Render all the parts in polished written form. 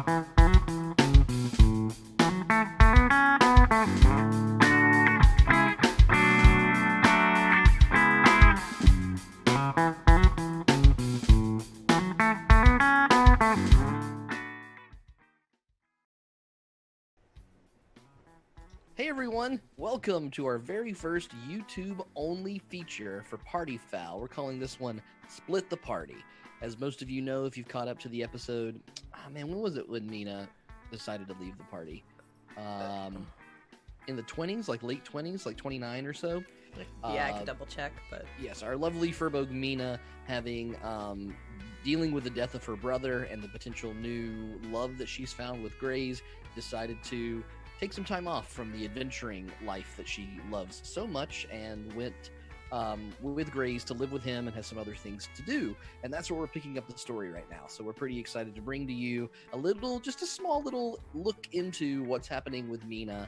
Hey everyone, welcome to our very first YouTube-only feature for Party Foul. We're calling this one Split the Party. As most of you know, if you've caught up to the episode, when was it when Meena decided to leave the party? In the 20s, like late 20s, like 29 or so? Yeah, I could double check, but... Yes, our lovely Furbolg Meena, having dealing with the death of her brother and the potential new love that she's found with Grays, decided to take some time off from the adventuring life that she loves so much and went with Grays to live with him and has some other things to do. And that's where we're picking up the story right now. So we're pretty excited to bring to you just a small little look into what's happening with Meena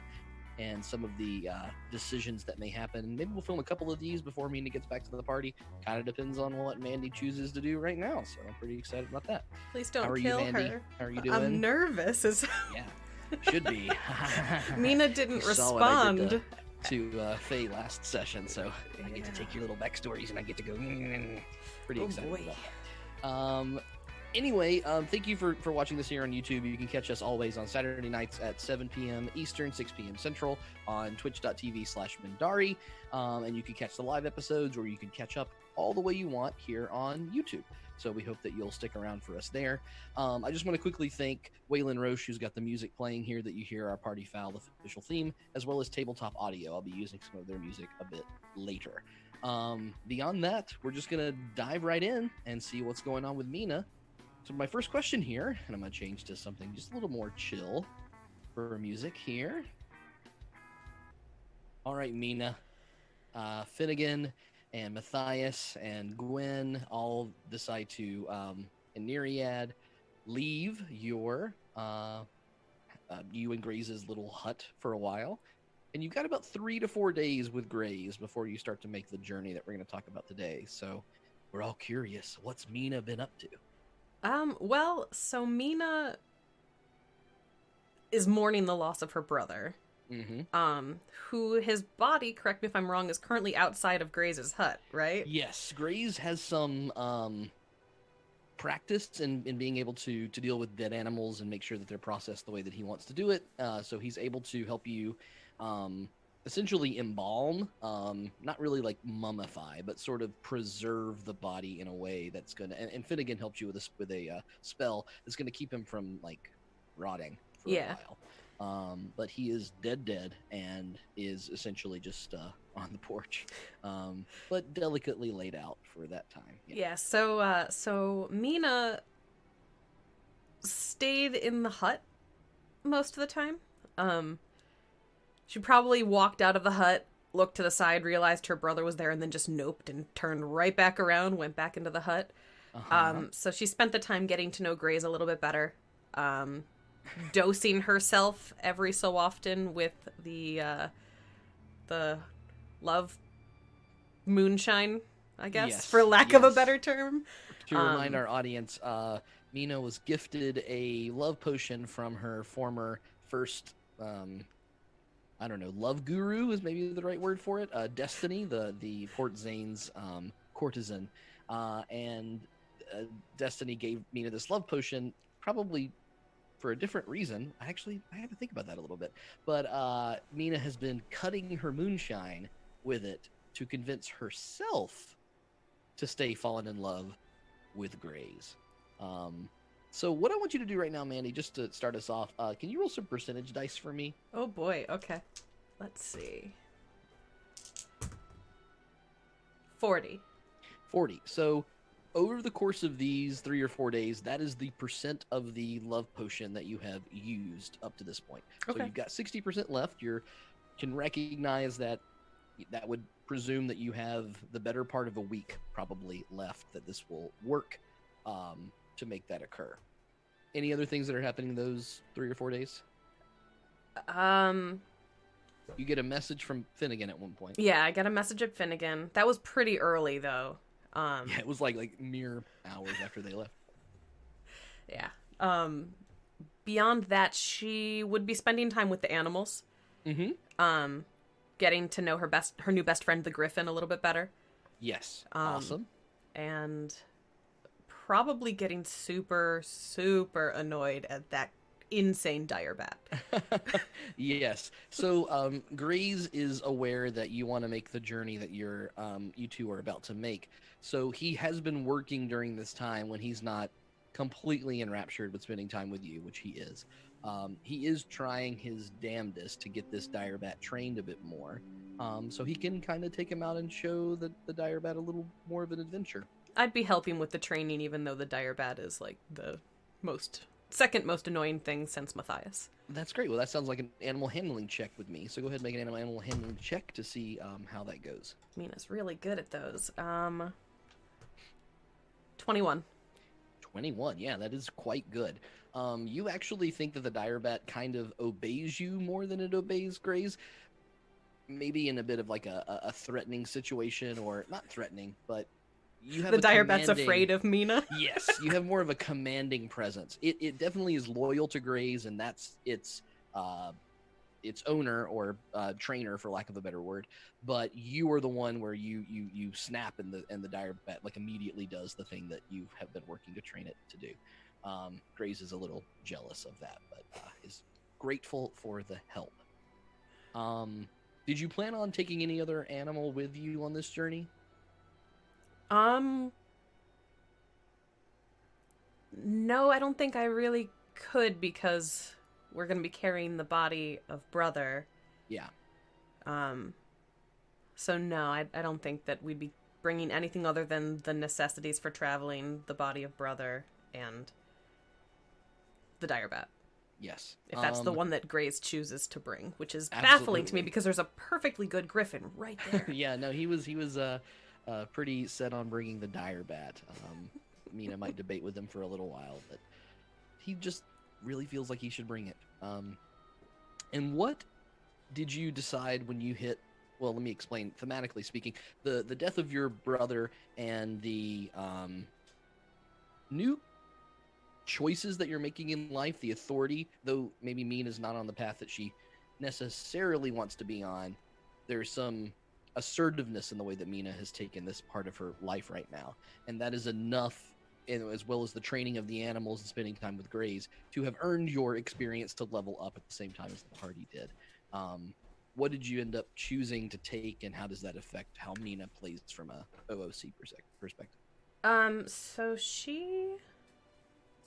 and some of the decisions that may happen. Maybe we'll film a couple of these before Meena gets back to the party. Kind of depends on what Mandy chooses to do right now. So I'm pretty excited about that. Please don't How are kill you, Mandy? her. How are you doing? I'm nervous. Yeah. Should be. Meena didn't You saw what I did respond. to Faye last session, so I get to take your little backstories and I get to go pretty excited boy. about that. Anyway, thank you for watching this here on YouTube. You can catch us always on Saturday nights at 7 p.m. Eastern, 6 p.m. Central on twitch.tv/Mindari. And you can catch the live episodes, or you can catch up all the way you want here on YouTube. So we hope that you'll stick around for us there. I just want to quickly thank Waylon Roche, who's got the music playing here that you hear our Party Foul official theme, as well as Tabletop Audio. I'll be using some of their music a bit later. Beyond that, we're just going to dive right in and see what's going on with Meena. So my first question here, and I'm going to change to something just a little more chill for music here. All right, Meena. Finnegan and Matthias and Gwen all decide to, in Neriad, leave your, you and Grays' little hut for a while. And you've got about 3 to 4 days with Grays before you start to make the journey that we're going to talk about today. So we're all curious, what's Meena been up to? So Meena is mourning the loss of her brother. Mm-hmm. Who his body, correct me if I'm wrong, is currently outside of Grays' hut, right? Yes, Grays has some practice in being able to deal with dead animals and make sure that they're processed the way that he wants to do it. So he's able to help you essentially embalm, not really like mummify, but sort of preserve the body in a way that's going to... And Finnegan helped you with a spell that's going to keep him from, like, rotting for a while. But he is dead and is essentially just on the porch, but delicately laid out for that time. So Meena stayed in the hut most of the time. She probably walked out of the hut, looked to the side, realized her brother was there, and then just noped and turned right back around, went back into the hut. So she spent the time getting to know Grays a little bit better. Dosing herself every so often with the love moonshine, I guess, for lack of a better term. To remind our audience, Meena was gifted a love potion from her former first, love guru is maybe the right word for it. Destiny, the Port Zane's courtesan, and Destiny gave Meena this love potion, probably for a different reason. I had to think about that a little bit. But Meena has been cutting her moonshine with it to convince herself to stay fallen in love with Grays. So what I want you to do right now, Mandy, just to start us off, can you roll some percentage dice for me? Oh boy, okay. Let's see. 40. 40. So over the course of these 3 or 4 days, that is the percent of the love potion that you have used up to this point. Okay. So you've got 60% left. You can recognize that would presume that you have the better part of a week probably left that this will work to make that occur. Any other things that are happening those 3 or 4 days? You get a message from Finnegan at one point. Yeah, I got a message at Finnegan. That was pretty early, though. Yeah, it was like mere hours after they left. Yeah. beyond that, she would be spending time with the animals. Mm-hmm. Getting to know her new best friend, the Griffin, a little bit better. Yes. Awesome. And probably getting super, super annoyed at that insane dire bat. Yes. So Graze is aware that you want to make the journey that you two are about to make. So he has been working during this time when he's not completely enraptured with spending time with you, which he is. He is trying his damnedest to get this dire bat trained a bit more, so he can kind of take him out and show the dire bat a little more of an adventure. I'd be helping with the training, even though the dire bat is like the second most annoying thing since Matthias. That's great. Well, that sounds like an animal handling check with me. So go ahead and make an animal handling check to see how that goes. Mina's really good at those. 21. 21. Yeah, that is quite good. You actually think that the dire bat kind of obeys you more than it obeys Graze. Maybe in a bit of like a threatening situation, or not threatening, but you have the dire bat's afraid of Meena. Yes, you have more of a commanding presence. It definitely is loyal to Graze, and that's its owner or trainer, for lack of a better word. But you are the one where you snap, and the dire bat like immediately does the thing that you have been working to train it to do. Graze is a little jealous of that, but is grateful for the help. Did you plan on taking any other animal with you on this journey? No, I don't think I really could, because we're going to be carrying the body of brother. Yeah. So no, I don't think that we'd be bringing anything other than the necessities for traveling, the body of brother, and the dire bat. Yes. If that's the one that Grace chooses to bring, which is Absolutely. baffling to me because there's a perfectly good griffin right there. Yeah, no, he was pretty set on bringing the dire bat. Meena might debate with him for a little while, but he just really feels like he should bring it. And what did you decide when you hit? Well, let me explain. Thematically speaking, the death of your brother and the new choices that you're making in life, the authority, though maybe Meena's not on the path that she necessarily wants to be on, there's some assertiveness in the way that Meena has taken this part of her life right now, and that is enough, as well as the training of the animals and spending time with Graze, to have earned your experience to level up at the same time as the party did. What did you end up choosing to take, and how does that affect how Meena plays from a OOC perspective? So she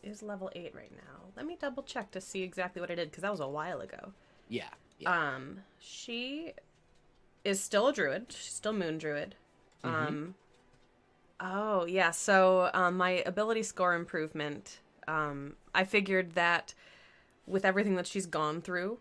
is level 8 right now. Let me double check to see exactly what I did, because that was a while ago. Yeah. She is still a druid. She's still moon druid. Mm-hmm. Oh, yeah. So my ability score improvement, I figured that with everything that she's gone through,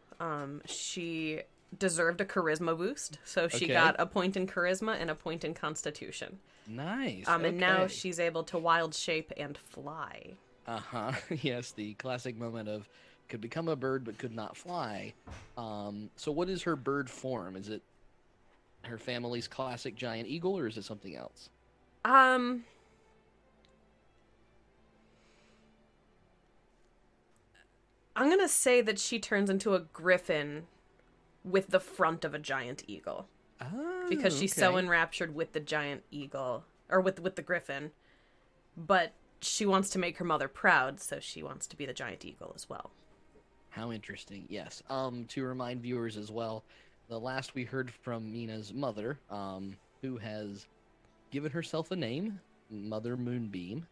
she deserved a charisma boost. So she got a point in charisma and a point in constitution. Nice. And now she's able to wild shape and fly. Uh-huh. Yes, the classic moment of could become a bird but could not fly. So what is her bird form? Is it her family's classic giant eagle, or is it something else? I'm gonna say that she turns into a griffin with the front of a giant eagle. Oh, because she's so enraptured with the giant eagle, or with the griffin. But she wants to make her mother proud, so she wants to be the giant eagle as well. How interesting. Yes. To remind viewers as well, the last we heard from Meena's mother, who has given herself a name, Mother Moonbeam.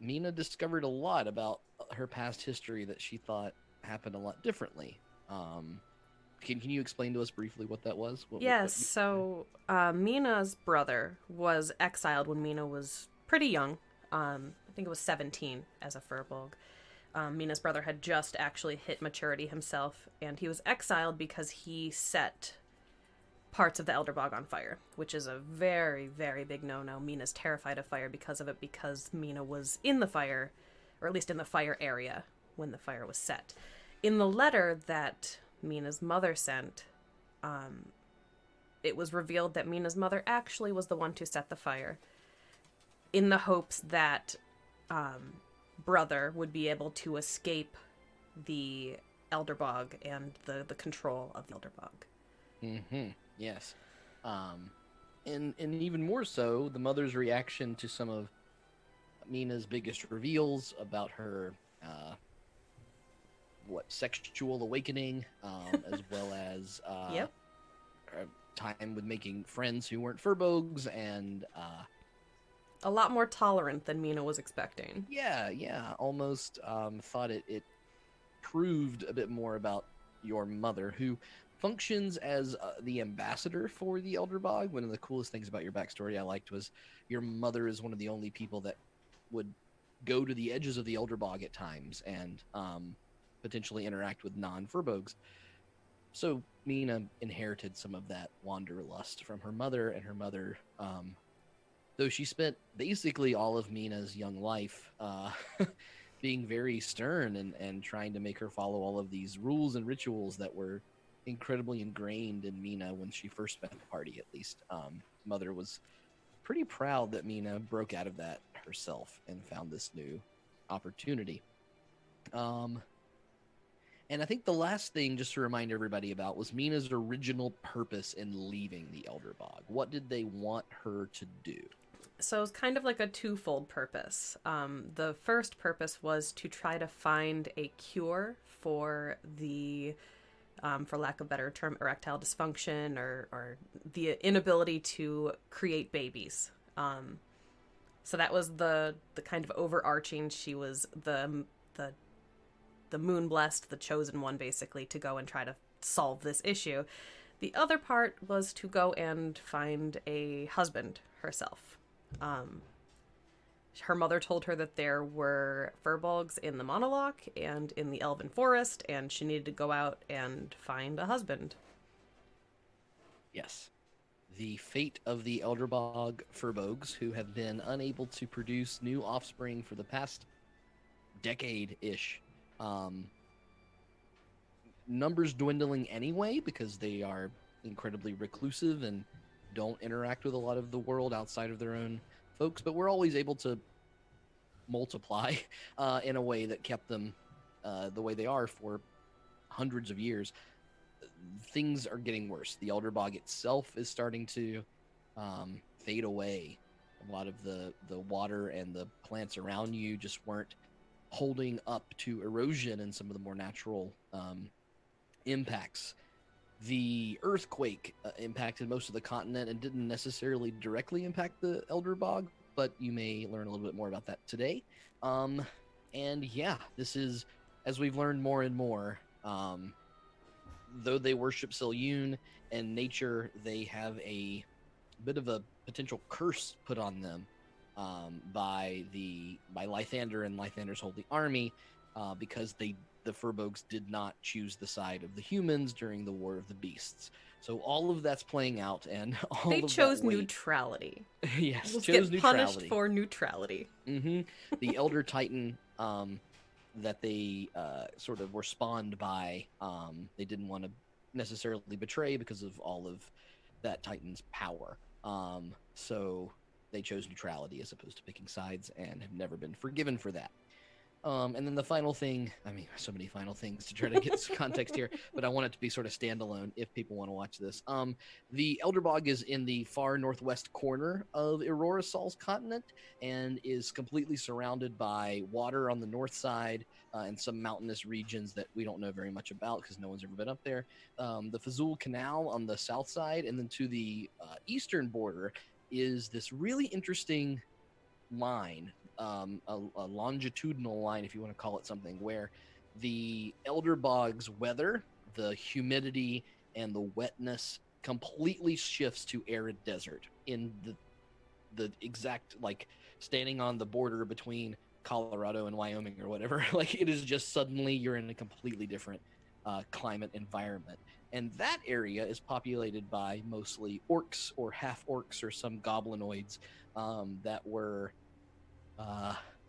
Meena discovered a lot about her past history that she thought happened a lot differently. Can you explain to us briefly what that was? So Meena's brother was exiled when Meena was pretty young. I think it was 17 as a Furbolg. Meena's brother had just actually hit maturity himself, and he was exiled because he set parts of the Elder Bog on fire, which is a very, very big no-no. Meena's terrified of fire because of it, because Meena was in the fire, or at least in the fire area, when the fire was set. In the letter that Meena's mother sent, it was revealed that Meena's mother actually was the one to set the fire, in the hopes that brother would be able to escape the Elderbog and the control of the Elderbog. Yes. And even more so, the mother's reaction to some of Mina's biggest reveals about her sexual awakening, as well as Yep. her time with making friends who weren't furbogs, and A lot more tolerant than Meena was expecting. almost thought it proved a bit more about your mother, who functions as the ambassador for the Elderbog. One of the coolest things about your backstory I liked was your mother is one of the only people that would go to the edges of the Elderbog at times and potentially interact with non-furbogs. So Meena inherited some of that wanderlust from her mother, and her mother, though she spent basically all of Meena's young life being very stern and trying to make her follow all of these rules and rituals that were incredibly ingrained in Meena when she first met the party, at least. Mother was pretty proud that Meena broke out of that herself and found this new opportunity. And I think the last thing, just to remind everybody about, was Meena's original purpose in leaving the Elderbog. What did they want her to do? So it's kind of like a twofold purpose. The first purpose was to try to find a cure for the, for lack of a better term, erectile dysfunction or the inability to create babies. So that was the kind of overarching. She was the moon blessed, the chosen one, basically, to go and try to solve this issue. The other part was to go and find a husband herself. Her mother told her that there were furbolgs in the Monoloch and in the Elven Forest, and she needed to go out and find a husband. Yes. The fate of the Elderbog furbogs, who have been unable to produce new offspring for the past decade-ish. Numbers dwindling anyway because they are incredibly reclusive and don't interact with a lot of the world outside of their own folks, but we're always able to multiply in a way that kept them the way they are for hundreds of years. Things are getting worse. The Elderbog itself is starting to fade away. A lot of the water and the plants around you just weren't holding up to erosion and some of the more natural impacts. The earthquake impacted most of the continent and didn't necessarily directly impact the Elderbog, but you may learn a little bit more about that today. And yeah, this is, as we've learned more and more, though they worship Selyun and nature, they have a bit of a potential curse put on them by Lythander and Lythander's Holy Army, because the furbogs did not choose the side of the humans during the War of the Beasts. So all of that's playing out, and all They of chose that weight, neutrality. yes, Let's chose get neutrality. punished for neutrality. The Elder Titan that they sort of were spawned by, they didn't want to necessarily betray because of all of that Titan's power. So they chose neutrality as opposed to picking sides, and have never been forgiven for that. And then the final thing, I mean, so many final things to try to get some context here, but I want it to be sort of standalone if people want to watch this. The Elderbog is in the far northwest corner of Aurorasol's continent and is completely surrounded by water on the north side and some mountainous regions that we don't know very much about because no one's ever been up there. The Fazul Canal on the south side, and then to the eastern border is this really interesting line, a longitudinal line, if you want to call it something, where the Elderbog's weather, the humidity, and the wetness completely shifts to arid desert in the exact, like, standing on the border between Colorado and Wyoming or whatever. Like, it is just suddenly you're in a completely different climate environment. And that area is populated by mostly orcs or half-orcs or some goblinoids that were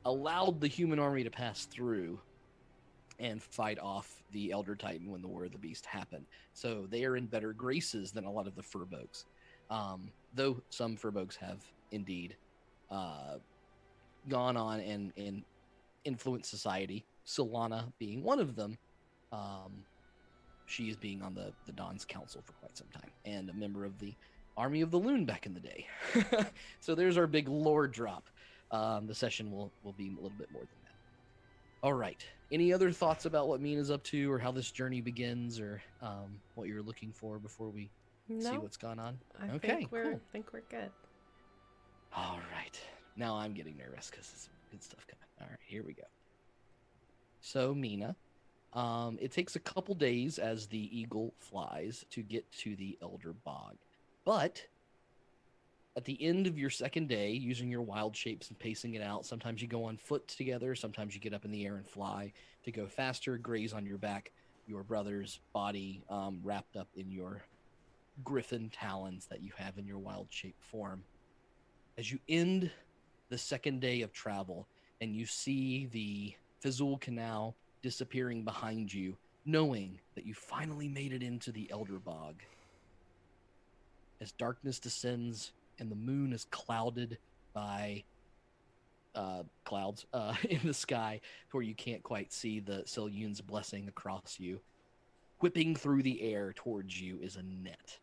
allowed the human army to pass through and fight off the Elder Titan when the War of the Beast happened. So they are in better graces than a lot of the furbogs. Though some furbogs have indeed gone on and influence society, Solana being one of them. She is being on the Dawn's Council for quite some time and a member of the Army of the Loon back in the day. So there's our big lore drop. The session will be a little bit more than that. All right. Any other thoughts about what Meena's up to or how this journey begins or what you're looking for before we see what's gone on? I think we're good. All right. Now I'm getting nervous because it's good stuff coming. All right, here we go. So, Meena, it takes a couple days as the eagle flies to get to the Elder Bog. But at the end of your second day, using your wild shapes and pacing it out, sometimes you go on foot together, sometimes you get up in the air and fly to go faster, graze on your back, your brother's body wrapped up in your griffin talons that you have in your wild shape form. As you end the second day of travel and you see the Fizzul Canal disappearing behind you, knowing that you finally made it into the Elder Bog. As darkness descends and the moon is clouded by clouds in the sky where you can't quite see the Selyun's blessing across you, whipping through the air towards you is a net.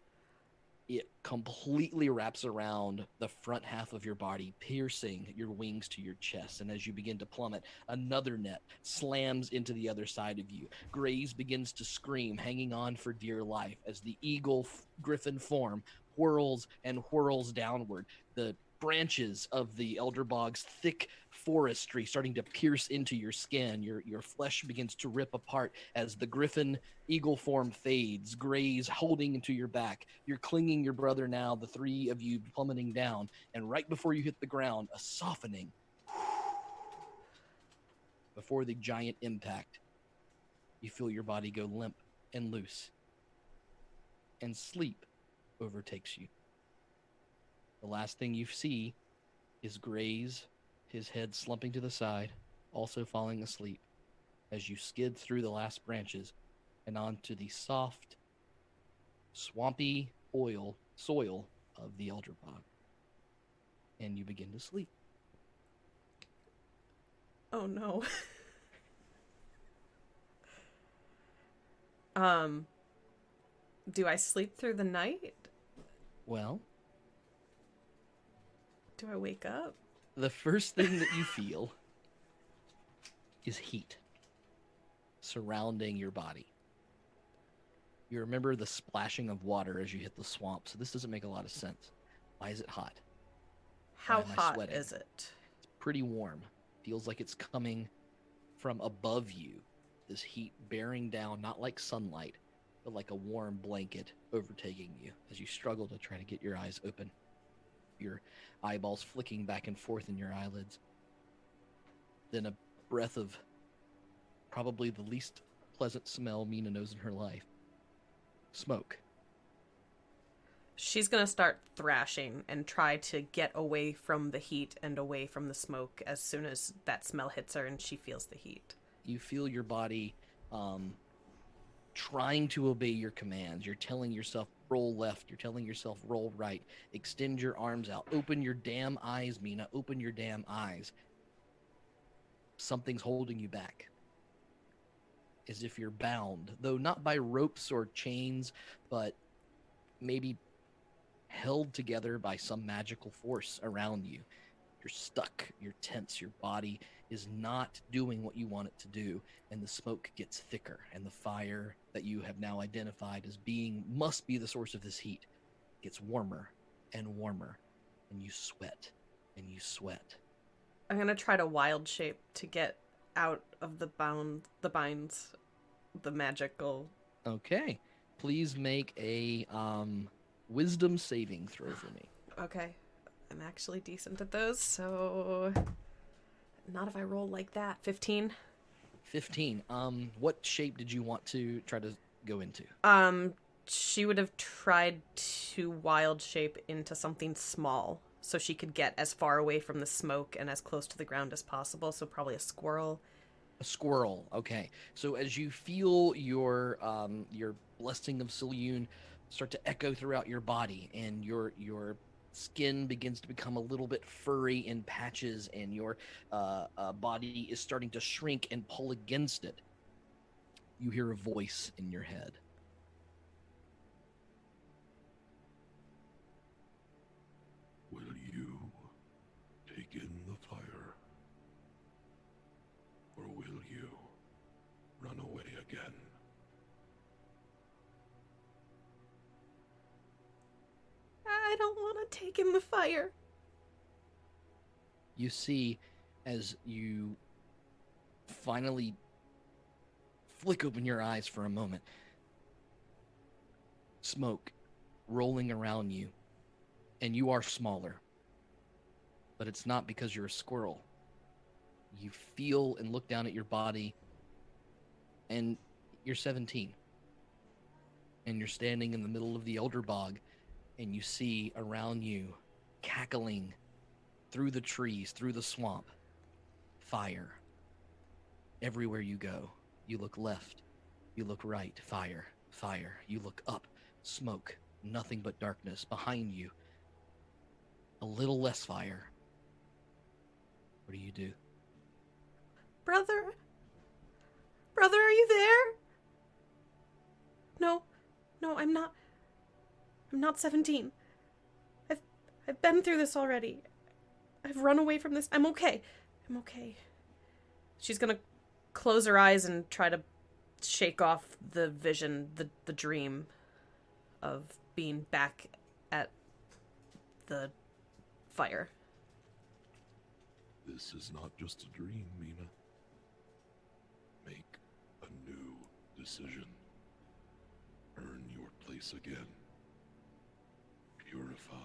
It completely wraps around the front half of your body, piercing your wings to your chest. And as you begin to plummet, another net slams into the other side of you. Graze begins to scream, hanging on for dear life as the eagle griffin form whirls and whirls downward. The branches of the Elder Bog's thick forestry starting to pierce into your skin. Your flesh begins to rip apart as the griffin eagle form fades, Graze holding into your back. You're clinging your brother now, the three of you plummeting down, and right before you hit the ground, a softening before the giant impact. You feel your body go limp and loose, and sleep overtakes you. The last thing you see is Graze, his head slumping to the side, also falling asleep, as you skid through the last branches and onto the soft, swampy soil of the Elder Bog. And you begin to sleep. Oh no. Do I sleep through the night? Well, do I wake up? The first thing that you feel is heat surrounding your body. You remember the splashing of water as you hit the swamp, so this doesn't make a lot of sense. Why is it hot? How hot is it? It's pretty warm. Feels like it's coming from above you. This heat bearing down, not like sunlight, but like a warm blanket overtaking you as you struggle to try to get your eyes open. Your eyeballs flicking back and forth in your eyelids. Then a breath of probably the least pleasant smell Meena knows in her life. Smoke. She's gonna start thrashing and try to get away from the heat and away from the smoke as soon as that smell hits her and she feels the heat. You feel your body trying to obey your commands. You're telling yourself, roll left. You're telling yourself, roll right. Extend your arms out. Open your damn eyes, Meena. Open your damn eyes. Something's holding you back. As if you're bound, though not by ropes or chains, but maybe held together by some magical force around you. You're stuck, you're tense, your body is not doing what you want it to do, and the smoke gets thicker, and the fire that you have now identified as being, must be the source of this heat, gets warmer and warmer, and you sweat, and you sweat. I'm gonna try to wild shape to get out of the binds, the magical... Okay. Please make a wisdom saving throw for me. Okay. I'm actually decent at those, so not if I roll like that. 15. 15. What shape did you want to try to go into? She would have tried to wild shape into something small so she could get as far away from the smoke and as close to the ground as possible, so probably a squirrel. A squirrel. Okay. So as you feel your blessing of Selyun start to echo throughout your body, and your skin begins to become a little bit furry in patches, and your body is starting to shrink and pull against it. You hear a voice in your head. Will you take in the fire? Or will you run away again? I don't want to take in the fire. You see, as you finally flick open your eyes for a moment, smoke rolling around you, and you are smaller. But it's not because you're a squirrel. You feel and look down at your body, and you're 17. And you're standing in the middle of the Elder Bog, and you see around you, cackling through the trees, through the swamp, fire. Everywhere you go, you look left, you look right, fire, fire. You look up, smoke, nothing but darkness. Behind you, a little less fire. What do you do? Brother? Brother, are you there? No, I'm not. I'm not 17. I've been through this already. I've run away from this. I'm okay. I'm okay. She's gonna close her eyes and try to shake off the vision, the dream of being back at the fire. This is not just a dream, Meena. Make a new decision. Earn your place again. Purify.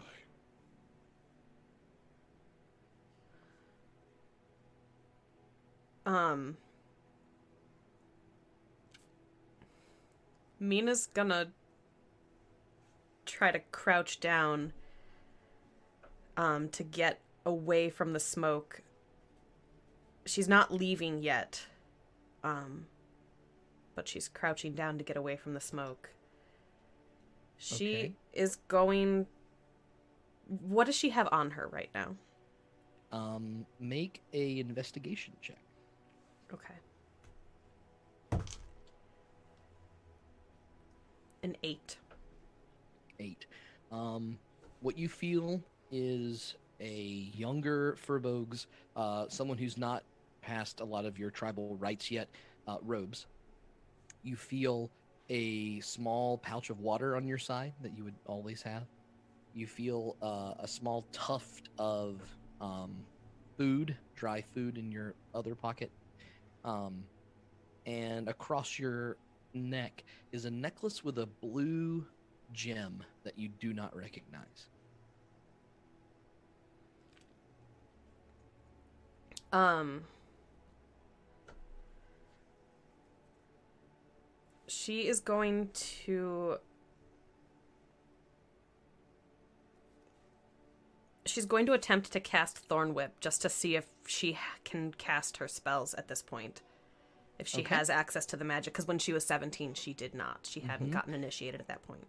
Mina's gonna try to crouch down to get away from the smoke. She's not leaving yet, but she's crouching down to get away from the smoke. She is going... What does she have on her right now? Make a investigation check. Okay. An 8. 8. What you feel is a younger Furbogs, someone who's not past a lot of your tribal rites yet, robes. You feel a small pouch of water on your side that you would always have. You feel a small tuft of food, dry food in your other pocket. And across your neck is a necklace with a blue gem that you do not recognize. She is going to... She's going to attempt to cast Thorn Whip just to see if she can cast her spells at this point. If she has access to the magic, because when she was 17, she did not. She hadn't gotten initiated at that point.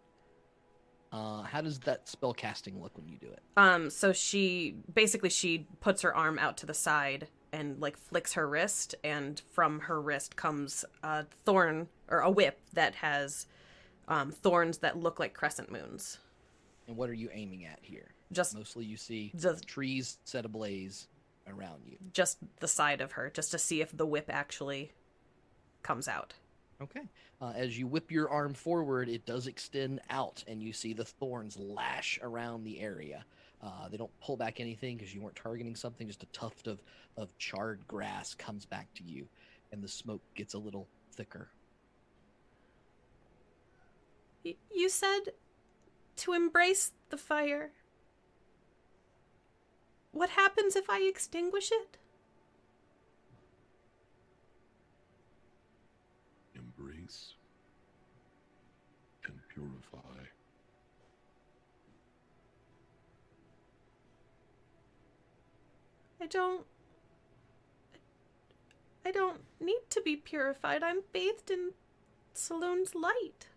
How does that spell casting look when you do it? So she puts her arm out to the side and like flicks her wrist, and from her wrist comes a thorn or a whip that has thorns that look like crescent moons. And what are you aiming at here? Just mostly you see the trees set ablaze around you. Just the side of her, just to see if the whip actually comes out. Okay. As you whip your arm forward, it does extend out, and you see the thorns lash around the area. They don't pull back anything because you weren't targeting something. Just a tuft of charred grass comes back to you, and the smoke gets a little thicker. You said to embrace the fire. What happens if I extinguish it? Embrace and purify. I don't need to be purified. I'm bathed in Saloon's light.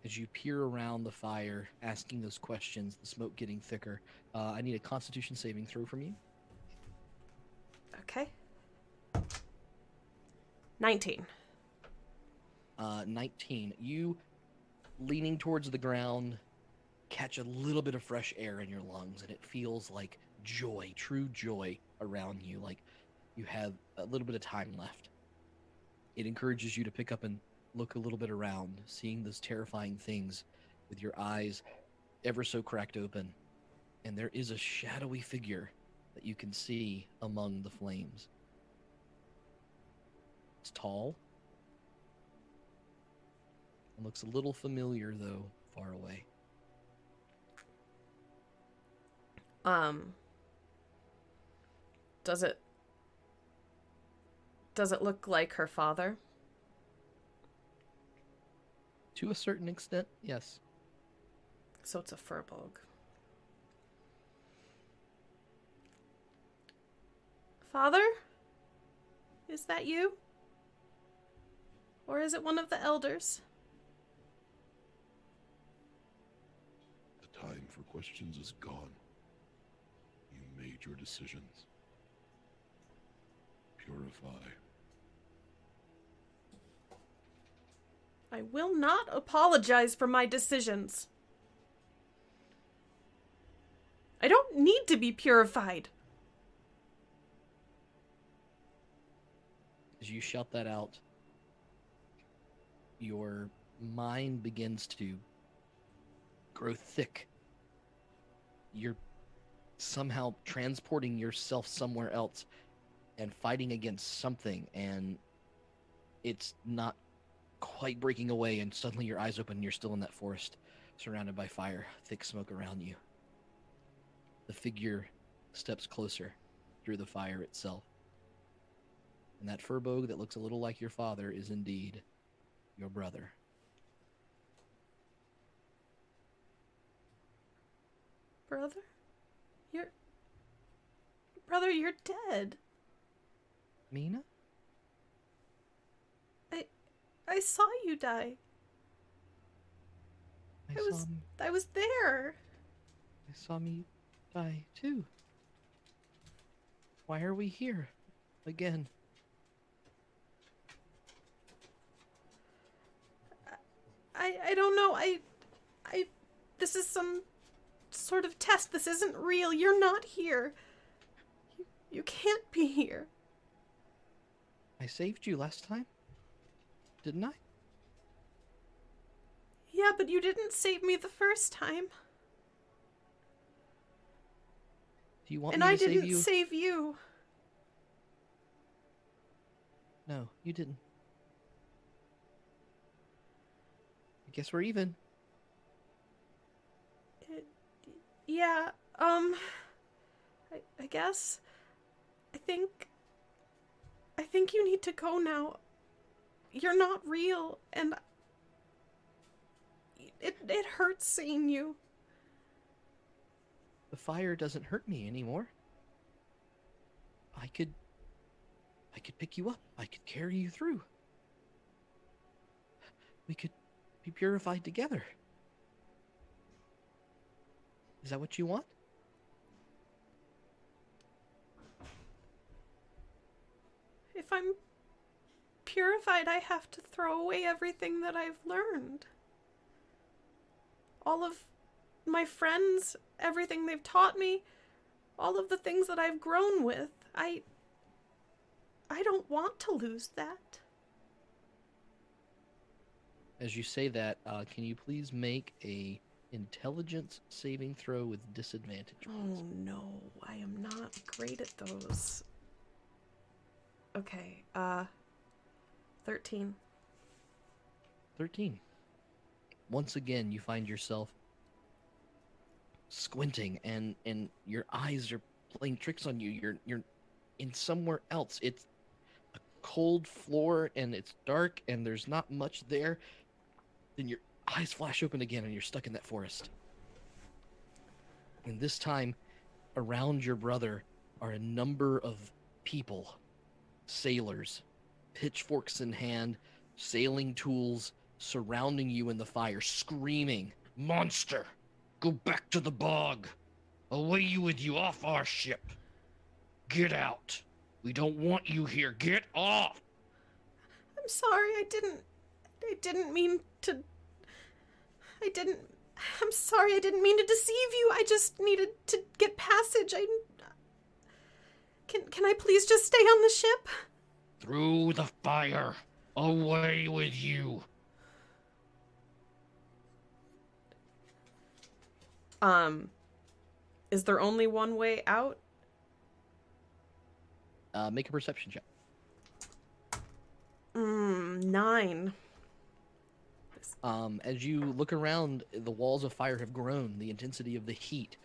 As you peer around the fire, asking those questions, the smoke getting thicker, I need a Constitution saving throw from you. Okay. 19. 19. You, leaning towards the ground, catch a little bit of fresh air in your lungs, and it feels like joy, true joy around you, like you have a little bit of time left. It encourages you to pick up and look a little bit around, seeing those terrifying things with your eyes ever so cracked open. And there is a shadowy figure that you can see among the flames. It's tall. It looks a little familiar, though, far away. Does it look like her father? To a certain extent, yes. So it's a furbolg. Father? Is that you? Or is it one of the elders? The time for questions is gone. You made your decisions. Purify. I will not apologize for my decisions. I don't need to be purified. As you shout that out, your mind begins to grow thick. You're somehow transporting yourself somewhere else and fighting against something, and it's not quite breaking away, and suddenly your eyes open and you're still in that forest, surrounded by fire, thick smoke around you. The figure steps closer through the fire itself. And that furbolg that looks a little like your father is indeed your brother. Brother? Brother, you're dead. Meena? I saw you die. I was there. I saw me die too. Why are we here again? I don't know. This is some sort of test. This isn't real. You're not here. You can't be here. I saved you last time, didn't I? Yeah, but you didn't save me the first time. Do you want and me I to save didn't you? save you. No, you didn't. I guess we're even. Yeah, I guess. I think you need to go now. You're not real, and it hurts seeing you. The fire doesn't hurt me anymore. I could pick you up. I could carry you through. We could be purified together. Is that what you want? If I'm purified, I have to throw away everything that I've learned. All of my friends, everything they've taught me, all of the things that I've grown with. I don't want to lose that. As you say that, can you please make a intelligence saving throw with disadvantage, please? Oh no, I am not great at those. Okay, 13. 13. Once again, you find yourself squinting, and your eyes are playing tricks on you. You're in somewhere else. It's a cold floor, and it's dark, and there's not much there. Then your eyes flash open again, and you're stuck in that forest. And this time, around your brother are a number of people, sailors, pitchforks in hand, sailing tools, surrounding you in the fire, screaming, "Monster! Go back to the bog! Away with you off our ship! Get out! We don't want you here! Get off!" I'm sorry, I didn't mean to... I'm sorry, I didn't mean to deceive you. I just needed to get passage. Can I please just stay on the ship? Through the fire! Away with you! Is there only one way out? Make a perception check. 9. As you look around, the walls of fire have grown, the intensity of the heat.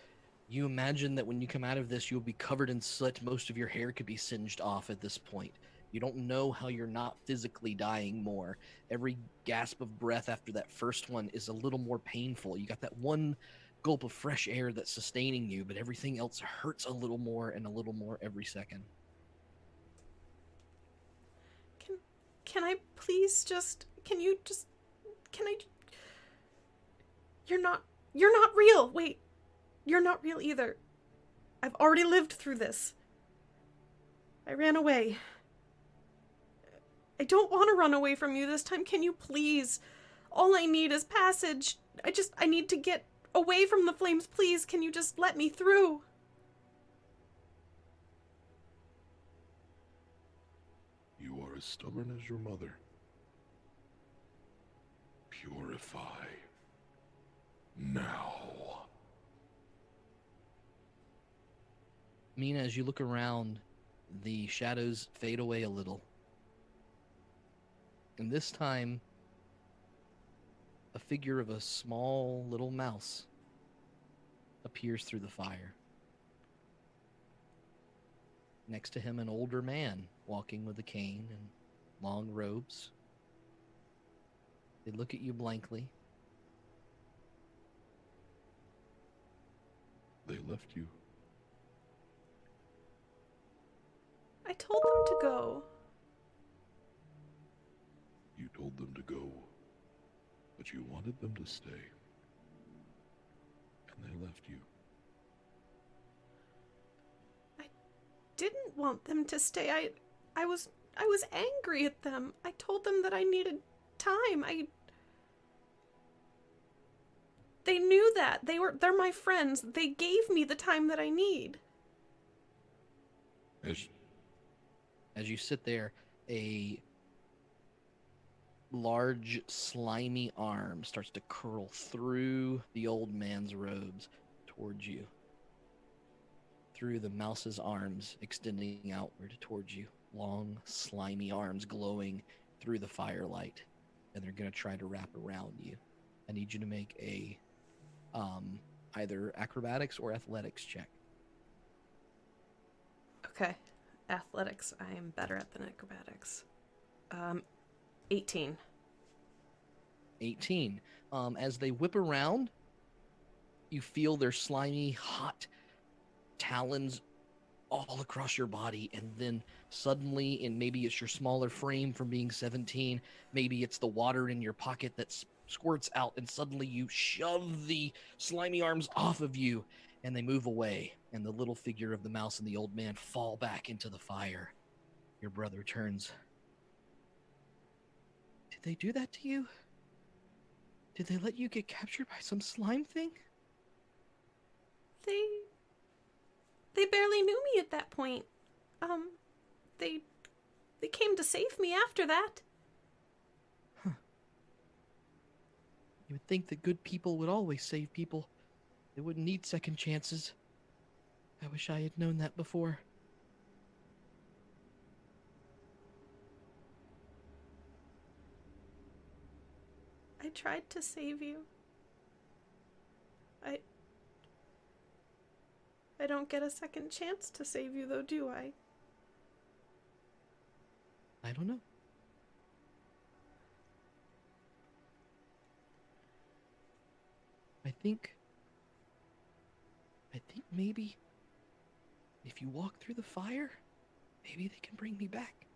You imagine that when you come out of this, you'll be covered in soot. Most of your hair could be singed off at this point. You don't know how you're not physically dying more. Every gasp of breath after that first one is a little more painful. You got that one gulp of fresh air that's sustaining you, but everything else hurts a little more and a little more every second. Can I please just... Can I... You're not real. Wait. You're not real either. I've already lived through this. I ran away. I don't want to run away from you this time. Can you please? All I need is passage. I need to get away from the flames. Please, can you just let me through? You are as stubborn as your mother. Purify. Now. Meena, as you look around, the shadows fade away a little. And this time, a figure of a small little mouse appears through the fire. Next to him, an older man walking with a cane and long robes. They look at you blankly. They left you. I told them to go. You told them to go, but you wanted them to stay. And they left you. I didn't want them to stay. I was angry at them. I told them that I needed time. They knew that. They're my friends. They gave me the time that I need. As you sit there, a large, slimy arm starts to curl through the old man's robes towards you. Through the mouse's arms extending outward towards you. Long, slimy arms glowing through the firelight. And they're going to try to wrap around you. I need you to make a either acrobatics or athletics check. Okay. Athletics. I am better at than acrobatics. 18. 18. As they whip around, you feel their slimy, hot talons all across your body, and then suddenly, and maybe it's your smaller frame from being 17, maybe it's the water in your pocket that squirts out, and suddenly you shove the slimy arms off of you, and they move away, and the little figure of the mouse and the old man fall back into the fire. Your brother turns. Did they do that to you? Did they let you get captured by some slime thing? They barely knew me at that point. They came to save me after that. Huh. You would think that good people would always save people. They wouldn't need second chances. I wish I had known that before. I tried to save you. I don't get a second chance to save you, though, do I? I don't know. I think maybe if you walk through the fire, maybe they can bring me back.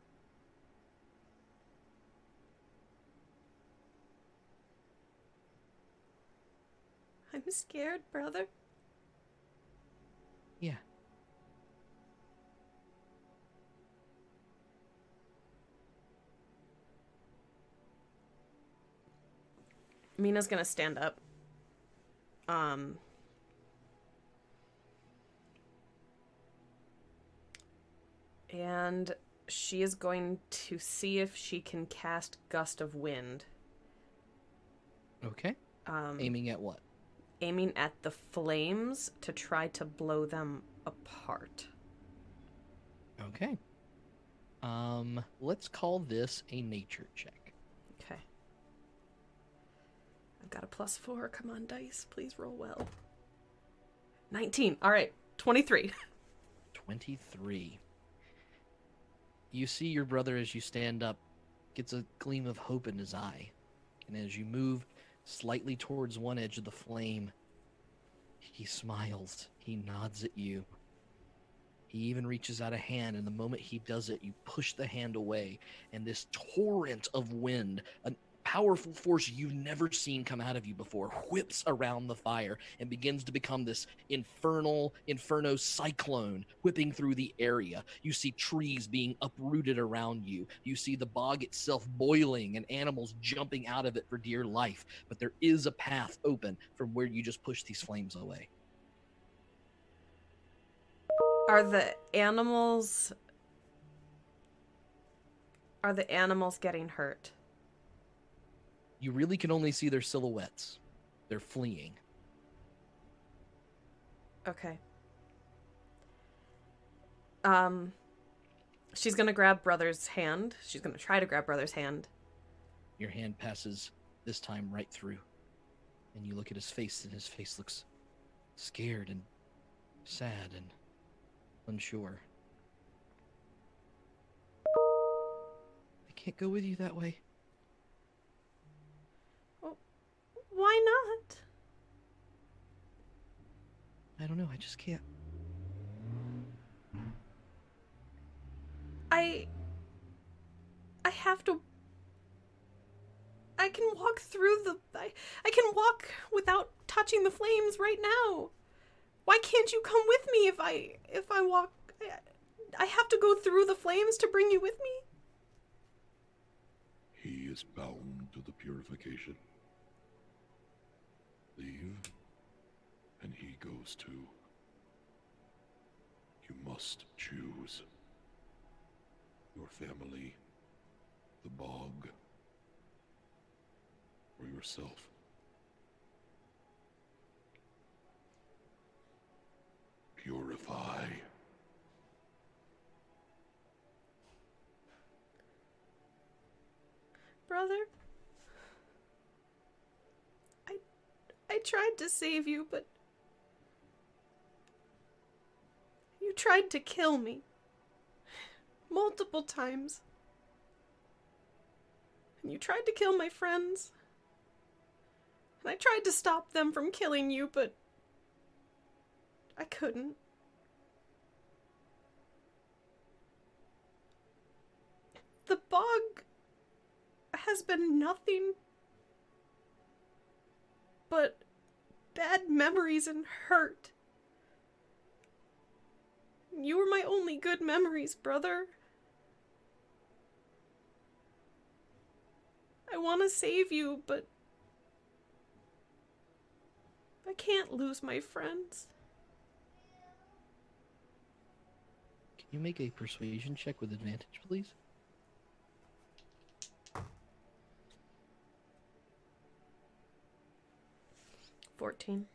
I'm scared, brother. Yeah. Mina's gonna stand up. And she is going to see if she can cast Gust of Wind. Okay. Aiming at what? Aiming at the flames to try to blow them apart. Okay. Let's call this a nature check. Okay. I've got a +4. Come on, dice. Please roll well. 19. All right. 23. 23. You see your brother as you stand up, gets a gleam of hope in his eye. And as you move slightly towards one edge of the flame, he smiles. He nods at you. He even reaches out a hand, and the moment he does it, you push the hand away, and this torrent of wind, a powerful force you've never seen come out of you before, whips around the fire and begins to become this inferno cyclone whipping through the area. You see trees being uprooted around you. You see the bog itself boiling and animals jumping out of it for dear life. But there is a path open from where you just push these flames away. Are the animals getting hurt? You really can only see their silhouettes. They're fleeing. Okay. She's gonna grab Brother's hand. She's gonna try to grab Brother's hand. Your hand passes this time right through. And you look at his face, and his face looks scared and sad and unsure. I can't go with you that way. Why not? I don't know, I just can't. I have to... I can walk through the... I can walk without touching the flames right now. Why can't you come with me if I walk... I have to go through the flames to bring you with me? He is bound to the purification. Leave, and he goes too. You must choose. Your family, the bog, or yourself. Purify. Brother? I tried to save you, but... you tried to kill me. Multiple times. And you tried to kill my friends. And I tried to stop them from killing you, but... I couldn't. The bog has been nothing but bad memories and hurt. You were my only good memories, brother. I want to save you, but I can't lose my friends. Can you make a persuasion check with advantage, please? 14.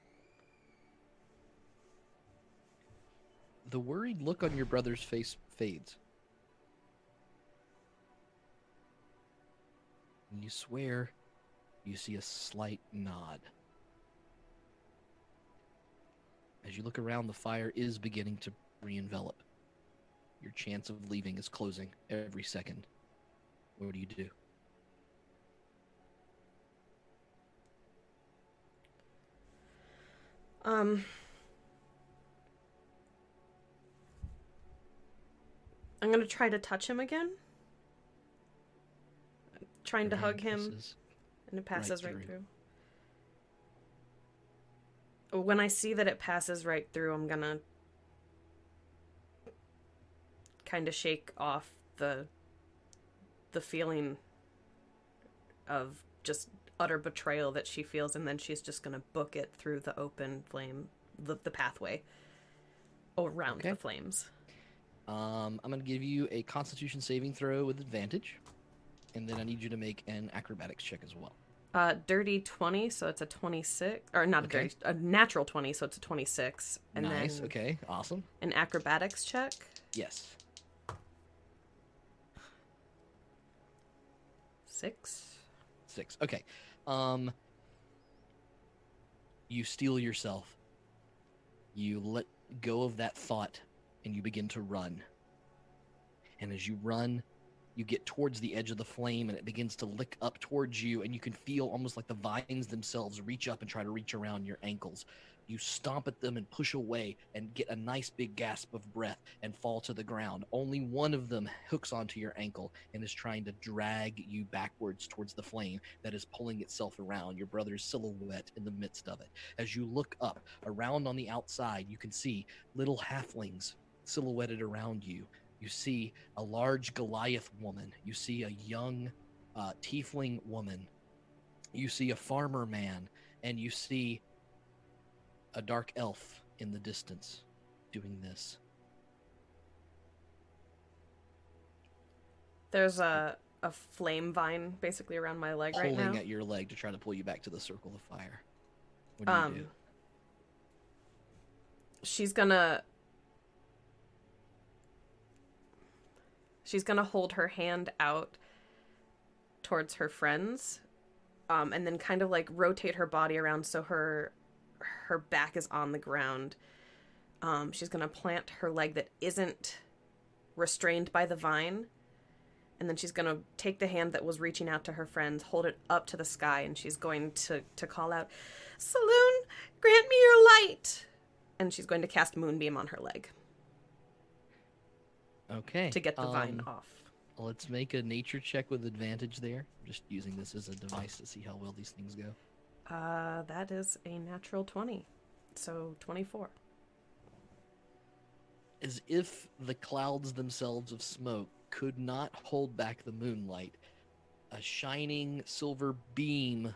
The worried look on your brother's face fades. And you swear you see a slight nod. As you look around, the fire is beginning to re-envelop. Your chance of leaving is closing every second. What do you do? I'm gonna try to touch him again. Trying to hug him, and it passes right through. When I see that it passes right through, I'm gonna kind of shake off the feeling of just utter betrayal that she feels, and then she's just gonna book it through the open flame, the pathway around the flames. I'm gonna give you a Constitution saving throw with advantage, and then I need you to make an acrobatics check as well. Dirty 20, so it's a 26, or not a natural 20, so it's a 26. And nice. then Okay. Awesome. an acrobatics check. Yes. 6. 6. Okay. You steel yourself. You let go of that thought, and you begin to run. And as you run, you get towards the edge of the flame, and it begins to lick up towards you, and you can feel almost like the vines themselves reach up and try to reach around your ankles. You stomp at them and push away and get a nice big gasp of breath and fall to the ground. Only one of them hooks onto your ankle and is trying to drag you backwards towards the flame that is pulling itself around your brother's silhouette in the midst of it. As you look up around on the outside, you can see little halflings silhouetted around you. You see a large Goliath woman. You see a young tiefling woman. You see a farmer man, and you see a dark elf in the distance doing this. There's a flame vine basically around my leg right now. Pulling at your leg to try to pull you back to the circle of fire. What do you do? She's gonna hold her hand out towards her friends, and then kind of like rotate her body around so her back is on the ground. She's gonna plant her leg that isn't restrained by the vine, and then she's gonna take the hand that was reaching out to her friends, hold it up to the sky, and she's going to call out, "Saloon, grant me your light!" And she's going to cast Moonbeam on her leg. Okay. To get the vine off. Let's make a nature check with advantage there. I'm just using this as a device to see how well these things go. That is a natural 20. So 24. As if the clouds themselves of smoke could not hold back the moonlight, a shining silver beam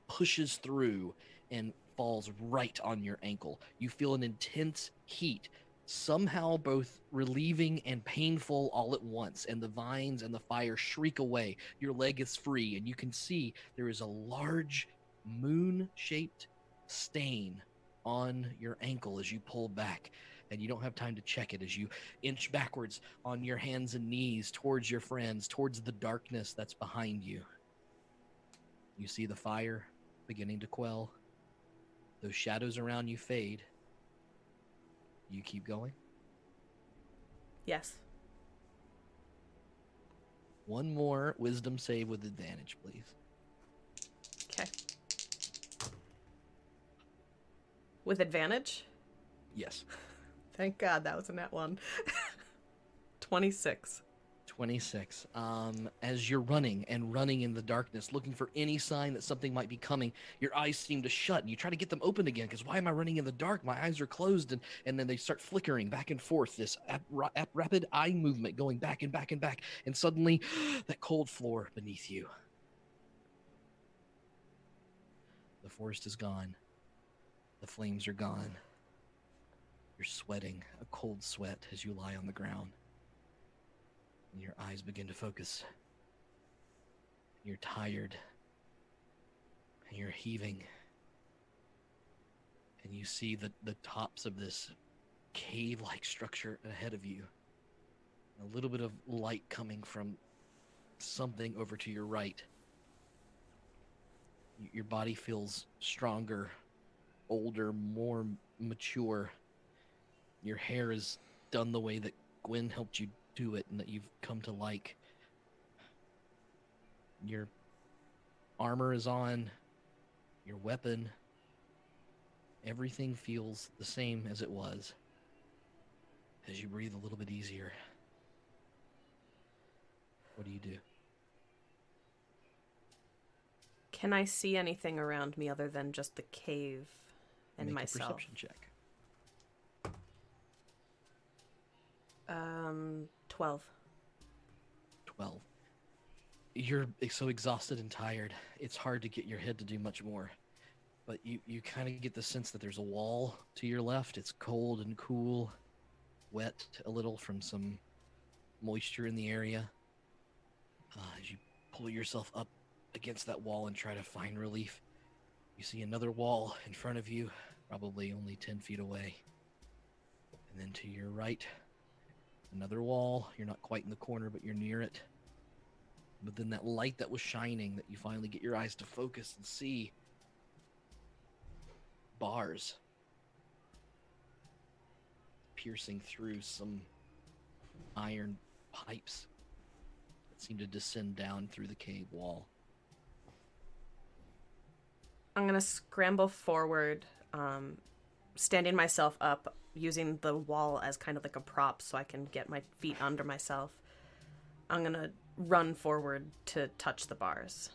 pushes through and falls right on your ankle. You feel an intense heat, somehow both relieving and painful all at once, and the vines and the fire shriek away. Your leg is free, and you can see there is a large moon-shaped stain on your ankle as you pull back, and you don't have time to check it as you inch backwards on your hands and knees towards your friends, towards the darkness that's behind you. You see the fire beginning to quell. Those shadows around you fade. You keep going? Yes. One more wisdom save with advantage, please. Okay. With advantage? Yes. Thank God that was a nat 1. 26. 26. As you're running and running in the darkness, looking for any sign that something might be coming, your eyes seem to shut, and you try to get them open again, because why am I running in the dark? My eyes are closed, and then they start flickering back and forth, this rapid eye movement going back and back and back, and suddenly, that cold floor beneath you. The forest is gone. The flames are gone. You're sweating, a cold sweat, as you lie on the ground. And your eyes begin to focus. You're tired. And you're heaving. And you see the tops of this cave-like structure ahead of you. A little bit of light coming from something over to your right. Your body feels stronger, older, more mature. Your hair is done the way that Gwen helped you do it and that you've come to like. Your armor is on, your weapon, everything feels the same as it was as you breathe a little bit easier. What do you do? Can I see anything around me other than just the cave and Make myself. a perception check. 12. 12. You're so exhausted and tired, it's hard to get your head to do much more. But you kind of get the sense that there's a wall to your left. It's cold and cool, wet a little from some moisture in the area. As you pull yourself up against that wall and try to find relief, you see another wall in front of you, probably only 10 feet away. And then to your right, another wall. You're not quite in the corner, but you're near it. But then that light that was shining, that you finally get your eyes to focus and see, bars piercing through some iron pipes that seem to descend down through the cave wall. I'm gonna scramble forward, standing myself up, using the wall as kind of like a prop so I can get my feet under myself. I'm gonna run forward to touch the bars.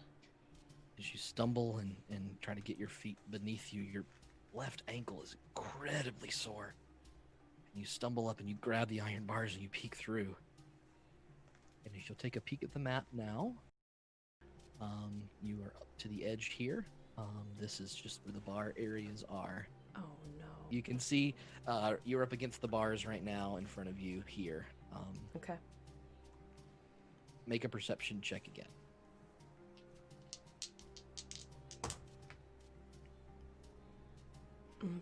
As you stumble and try to get your feet beneath you, your left ankle is incredibly sore. And you stumble up and you grab the iron bars and you peek through. And if you'll take a peek at the map now, you are up to the edge here. This is just where the bar areas are. Oh no. You can see you're up against the bars right now in front of you here. Okay. Make a perception check again.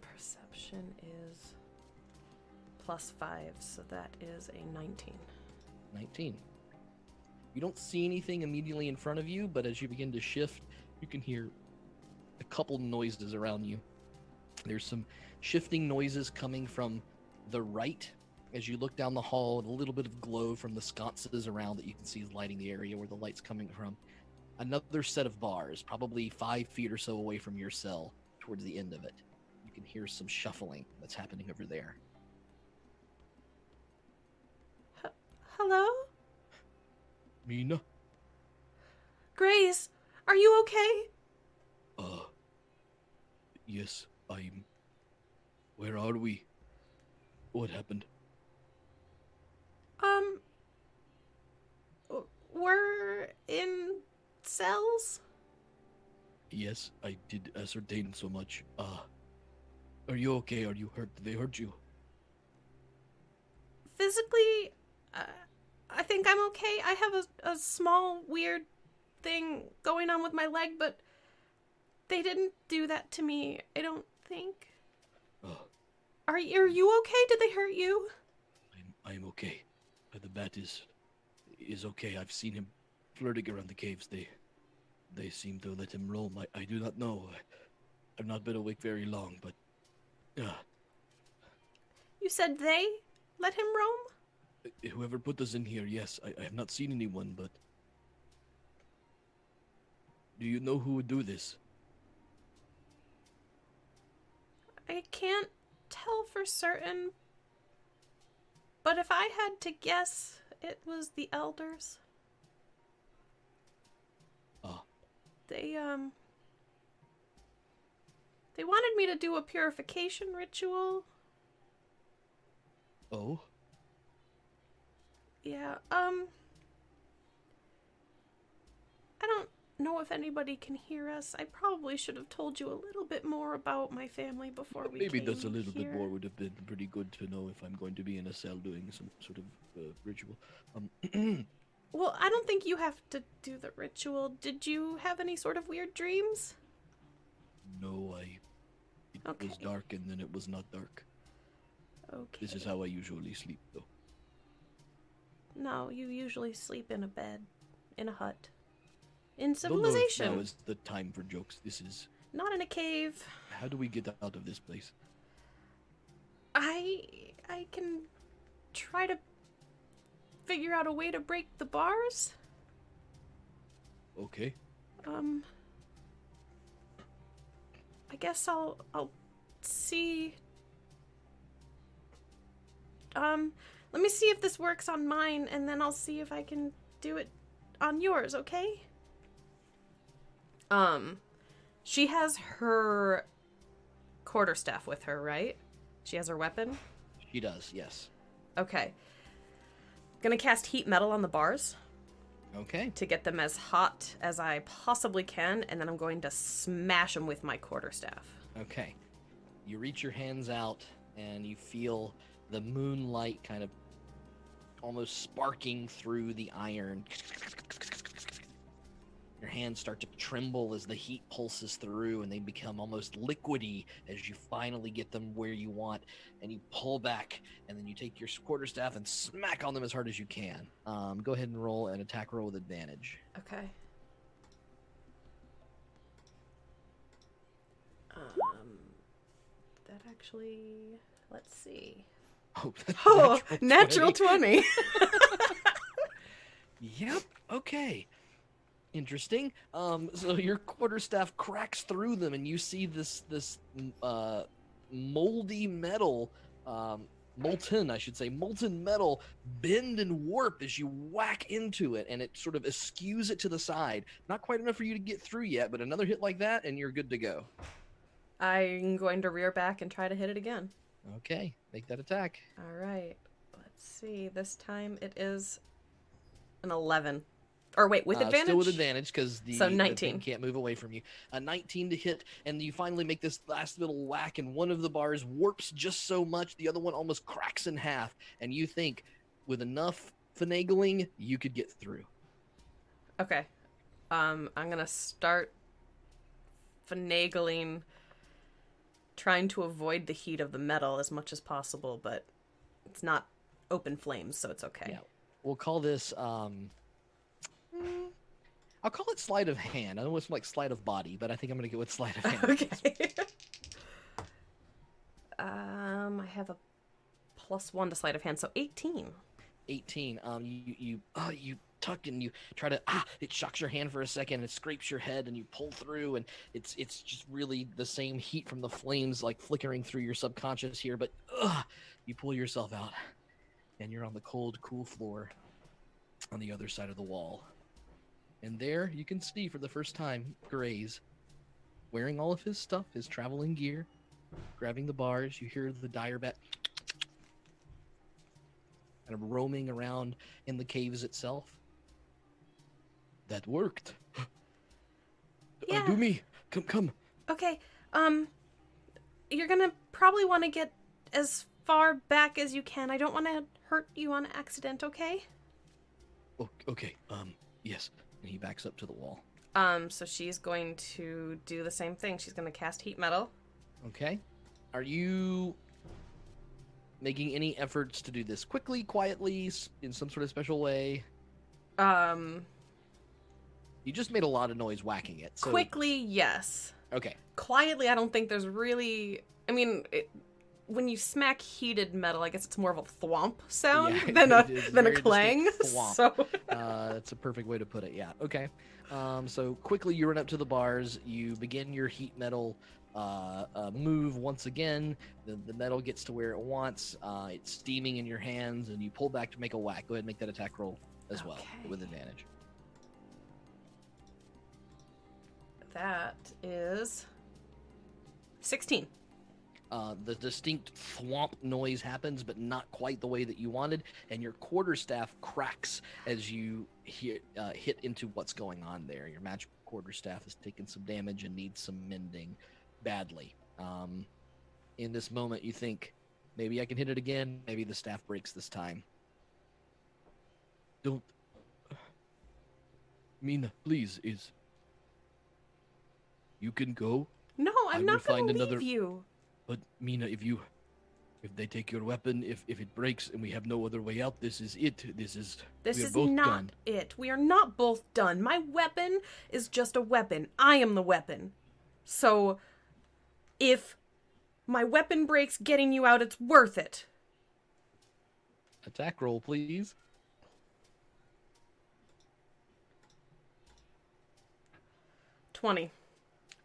Perception is +5, so that is a 19. 19. You don't see anything immediately in front of you, but as you begin to shift, you can hear a couple noises around you. There's some shifting noises coming from the right. As you look down the hall, and a little bit of glow from the sconces around that you can see is lighting the area where the light's coming from. Another set of bars, probably 5 feet or so away from your cell, towards the end of it. You can hear some shuffling that's happening over there. Hello? Meena? Grace, are you okay? Yes, I'm... Where are we? What happened? We're in cells? Yes, I did ascertain so much. Are you okay? Are you hurt? Did they hurt you? Physically, I think I'm okay. I have a small, weird thing going on with my leg, but they didn't do that to me, I don't think. Are you okay? Did they hurt you? I'm okay. The bat is okay. I've seen him flirting around the caves. They seem to let him roam. I do not know. I've not been awake very long, but You said they let him roam? whoever put us in here, yes. I have not seen anyone, but do you know who would do this? I can't tell for certain, but if I had to guess, it was the elders. They wanted me to do a purification ritual. Oh? Yeah, I don't know if anybody can hear us. I probably should have told you a little bit more about my family before we Maybe came just a little here. bit more would have been pretty good to know if I'm going to be in a cell doing some sort of ritual. Well, I don't think you have to do the ritual. Did you have any sort of weird dreams? No, it Okay. was dark and then it was not dark. Okay. This is how I usually sleep, though. No, you usually sleep in a bed, in a hut. In Don't know if civilization. now is the time for jokes. This is... Not in a cave. How do we get out of this place? I can try to figure out a way to break the bars. Okay. I guess I'll see. Let me see if this works on mine, and then I'll see if I can do it on yours, okay? She has her quarterstaff with her, right? She has her weapon? She does, yes. Okay. Gonna cast heat metal on the bars Okay. to get them as hot as I possibly can, and then I'm going to smash them with my quarterstaff. Okay. You reach your hands out, and you feel the moonlight kind of almost sparking through the iron. Your hands start to tremble as the heat pulses through, and they become almost liquidy as you finally get them where you want. And you pull back, and then you take your quarterstaff and smack on them as hard as you can. Go ahead and roll an attack roll with advantage. Okay. That actually... Let's see. Oh, Oh, natural 20. Yep. Okay. Interesting. So your quarterstaff cracks through them, and you see this moldy metal, molten metal bend and warp as you whack into it, and it sort of eschews it to the side. Not quite enough for you to get through yet, but another hit like that, and you're good to go. I'm going to rear back and try to hit it again. Okay, make that attack. All right. Let's see. This time it is an 11. Or wait, with advantage? Still with advantage, because So the 19. thing can't move away from you. A 19 to hit, and you finally make this last little whack, and one of the bars warps just so much, the other one almost cracks in half, and you think, with enough finagling, you could get through. Okay. I'm gonna start finagling, trying to avoid the heat of the metal as much as possible, but it's not open flames, so it's okay. Yeah. We'll call this, I'll call it sleight of hand. I know it's like sleight of body, but I think I'm going to go with sleight of hand. Okay. I have a +1 to sleight of hand, so 18. 18. You tuck and you try to it shocks your hand for a second, and it scrapes your head, and you pull through, and it's just really the same heat from the flames like flickering through your subconscious here, but you pull yourself out, and you're on the cold, cool floor on the other side of the wall. And there you can see for the first time Gray's wearing all of his stuff, his traveling gear, grabbing the bars. You hear the dire bat kind of roaming around in the caves itself. That worked. Yeah. Do me. Come. Okay. You're gonna probably want to get as far back as you can. I don't want to hurt you on accident, okay? Oh, okay. Yes. And he backs up to the wall. So she's going to do the same thing. She's going to cast heat metal. Okay. Are you making any efforts to do this quickly, quietly, in some sort of special way? You just made a lot of noise whacking it. So... Quickly, yes. Okay. Quietly, I don't think there's really... I mean, when you smack heated metal, I guess it's more of a thwomp sound than a clang. So that's a perfect way to put it. Yeah. Okay. So quickly you run up to the bars. You begin your heat metal move once again. The metal gets to where it wants. It's steaming in your hands, and you pull back to make a whack. Go ahead and make that attack roll as well with advantage. That is 16. The distinct thwomp noise happens, but not quite the way that you wanted, and your quarterstaff cracks as you hit into what's going on there. Your magic quarterstaff has taken some damage and needs some mending badly. In this moment, you think, maybe I can hit it again. Maybe the staff breaks this time. Don't... Meena, please, you can go. No, I'm not going to leave you. But Meena, if they take your weapon, if it breaks and we have no other way out, this is it. This is not done. it. We are not both done. My weapon is just a weapon. I am the weapon. So, if my weapon breaks getting you out, it's worth it. Attack roll, please.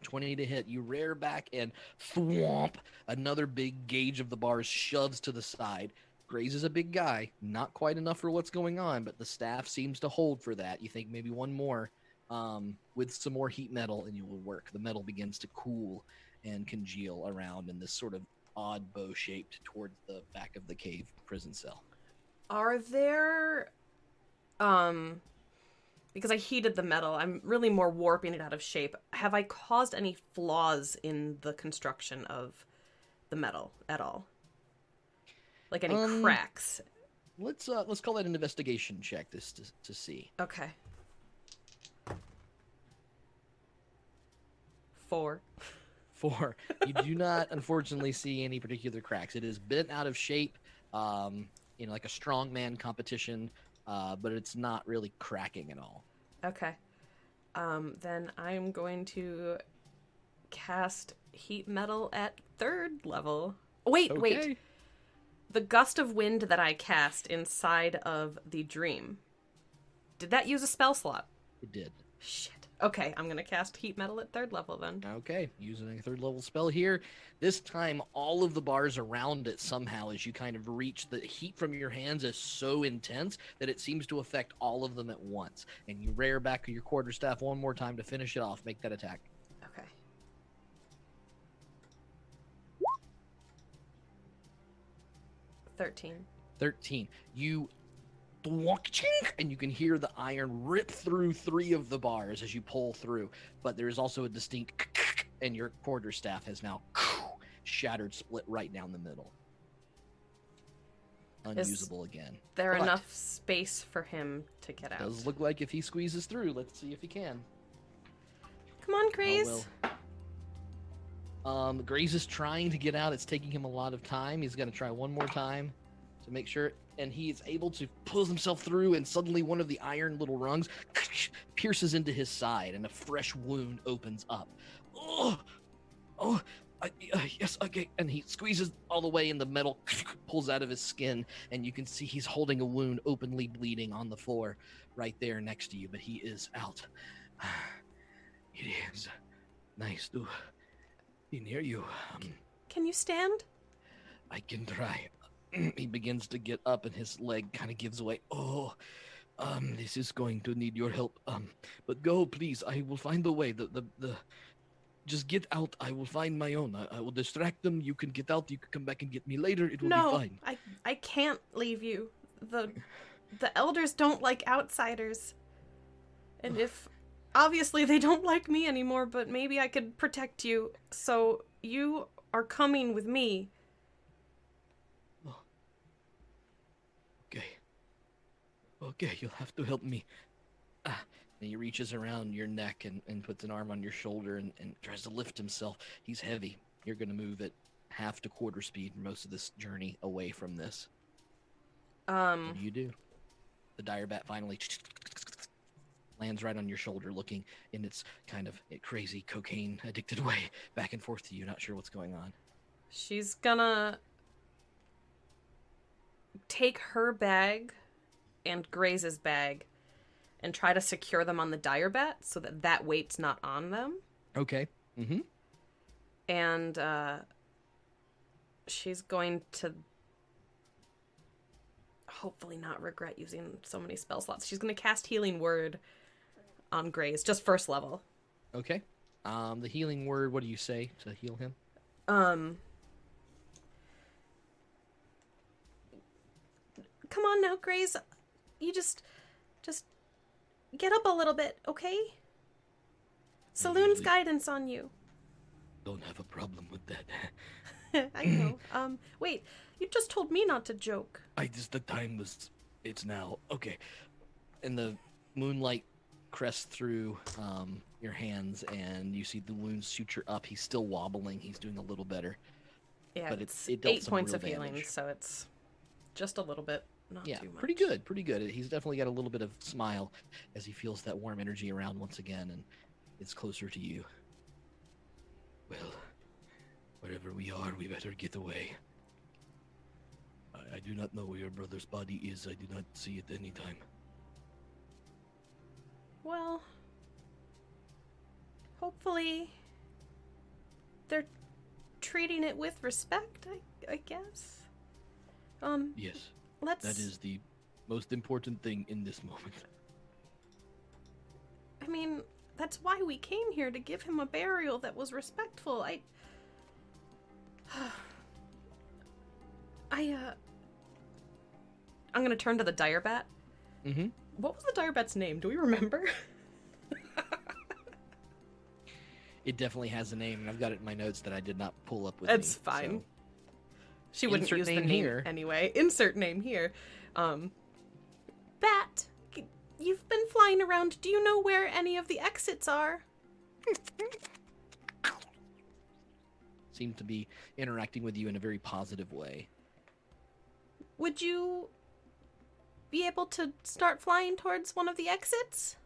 20 to hit. You rear back and thwomp. Another big gauge of the bars shoves to the side. Graze is a big guy. Not quite enough for what's going on, but the staff seems to hold for that. You think maybe one more with some more heat metal and you will work. The metal begins to cool and congeal around in this sort of odd bow shaped towards the back of the cave prison cell. Are there, because I heated the metal, I'm really more warping it out of shape. Have I caused any flaws in the construction of the metal at all? Like any cracks? Let's call that an investigation check to see. Okay. 4. 4. You do not, unfortunately, see any particular cracks. It is bent out of shape, like a strongman competition, but it's not really cracking at all. Okay. Then I'm going to cast heat metal at 3rd level. Wait. The gust of wind that I cast inside of the dream, did that use a spell slot? It did. Shit. Okay, I'm going to cast heat metal at 3rd level then. Okay, using a 3rd level spell here. This time, all of the bars around it somehow, as you kind of reach, the heat from your hands is so intense that it seems to affect all of them at once. And you rear back your quarterstaff one more time to finish it off. Make that attack. Okay. $13. You and you can hear the iron rip through 3 of the bars as you pull through, but there is also a distinct and your quarterstaff has now shattered, split right down the middle. Unusable again. There enough space for him to get out? Does look like if he squeezes through. Let's see if he can. Come on, Graze. Graze is trying to get out. It's taking him a lot of time. He's going to try one more time to make sure, and he is able to pull himself through, and suddenly one of the iron little rungs pierces into his side, and a fresh wound opens up. Yes, okay. And he squeezes all the way, and the metal pulls out of his skin, and you can see he's holding a wound openly bleeding on the floor right there next to you, but he is out. It is nice to be near you. Can you stand? I can try. He begins to get up, and his leg kind of gives way. This is going to need your help. But go, please. I will find the way. Just get out. I will find my own. I will distract them. You can get out. You can come back and get me later. It will be fine. I can't leave you. The elders don't like outsiders. And if obviously they don't like me anymore, but maybe I could protect you. So you are coming with me. Okay, you'll have to help me. And he reaches around your neck and puts an arm on your shoulder and tries to lift himself. He's heavy. You're going to move at half to quarter speed most of this journey away from this. What do you do? The dire bat finally lands right on your shoulder, looking in its kind of crazy cocaine-addicted way back and forth to you, not sure what's going on. She's gonna take her bag and Graze's bag and try to secure them on the dire bat so that weight's not on them. Okay. Mm-hmm. And she's going to hopefully not regret using so many spell slots. She's going to cast Healing Word on Graze, just 1st level. Okay. The Healing Word, what do you say to heal him? Come on now, Graze. You just get up a little bit, okay? Saloon's guidance on you. Don't have a problem with that. I know. Wait, you just told me not to joke. It's now. Okay. And the moonlight crests through your hands, and you see the wound suture up. He's still wobbling. He's doing a little better. Yeah, but it dealt 8 some points real of healing, damage. so it's just a little bit, not too much. Pretty good. He's definitely got a little bit of smile as he feels that warm energy around once again, and it's closer to you. Well, wherever we are, we better get away. I do not know where your brother's body is. I do not see it any time. Well, hopefully they're treating it with respect, I guess. Yes. Let's... That is the most important thing in this moment. I mean, that's why we came here, to give him a burial that was respectful. I'm gonna turn to the dire bat. Mm-hmm. What was the dire bat's name? Do we remember? It definitely has a name, and I've got it in my notes that I did not pull up with It's me, fine. so. She wouldn't Insert use the name name here. anyway. Insert name here. Bat, you've been flying around. Do you know where any of the exits are? Seems to be interacting with you in a very positive way. Would you be able to start flying towards one of the exits?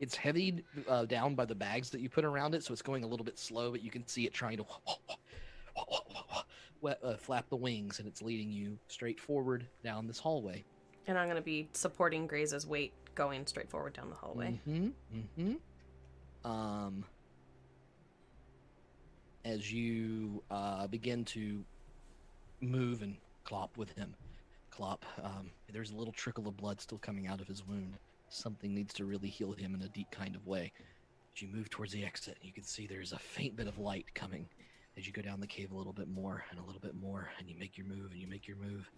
It's heavy down by the bags that you put around it, so it's going a little bit slow, but you can see it trying to flap the wings, and it's leading you straight forward down this hallway. And I'm going to be supporting Graze's weight going straight forward down the hallway. As you begin to move and clop with him, there's a little trickle of blood still coming out of his wound. Something needs to really heal him in a deep kind of way. As you move towards the exit, you can see there's a faint bit of light coming as you go down the cave a little bit more, and you make your move,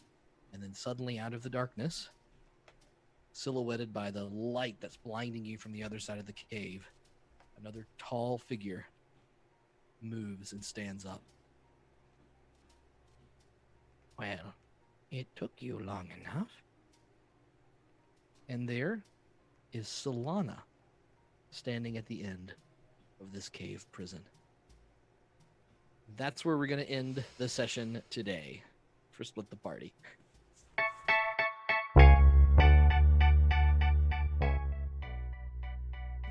and then suddenly out of the darkness, silhouetted by the light that's blinding you from the other side of the cave, another tall figure moves and stands up. Well, it took you long enough. And there is Solana standing at the end of this cave prison. That's where we're going to end the session today for Split the Party.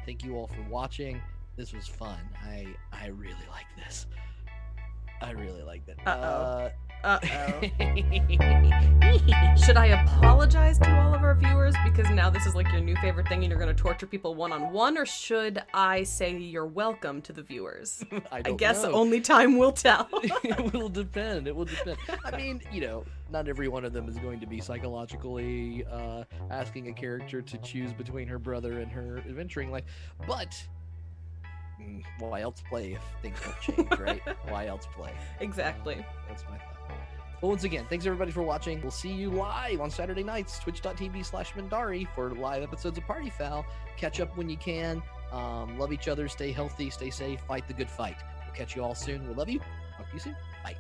Thank you all for watching. This was fun. I really like this. I really liked it. Uh-oh. Should I apologize to all of our viewers because now this is like your new favorite thing and you're going to torture people one-on-one, or should I say you're welcome to the viewers? I guess know. only time will tell. It will depend. I mean, not every one of them is going to be psychologically asking a character to choose between her brother and her adventuring life, but why else play if things don't change, right? Why else play? Exactly. That's my thought. Well, once again, thanks everybody for watching. We'll see you live on Saturday nights, twitch.tv/Mindari for live episodes of Party Foul. Catch up when you can. Love each other. Stay healthy. Stay safe. Fight the good fight. We'll catch you all soon. We love you. Talk to you soon. Bye.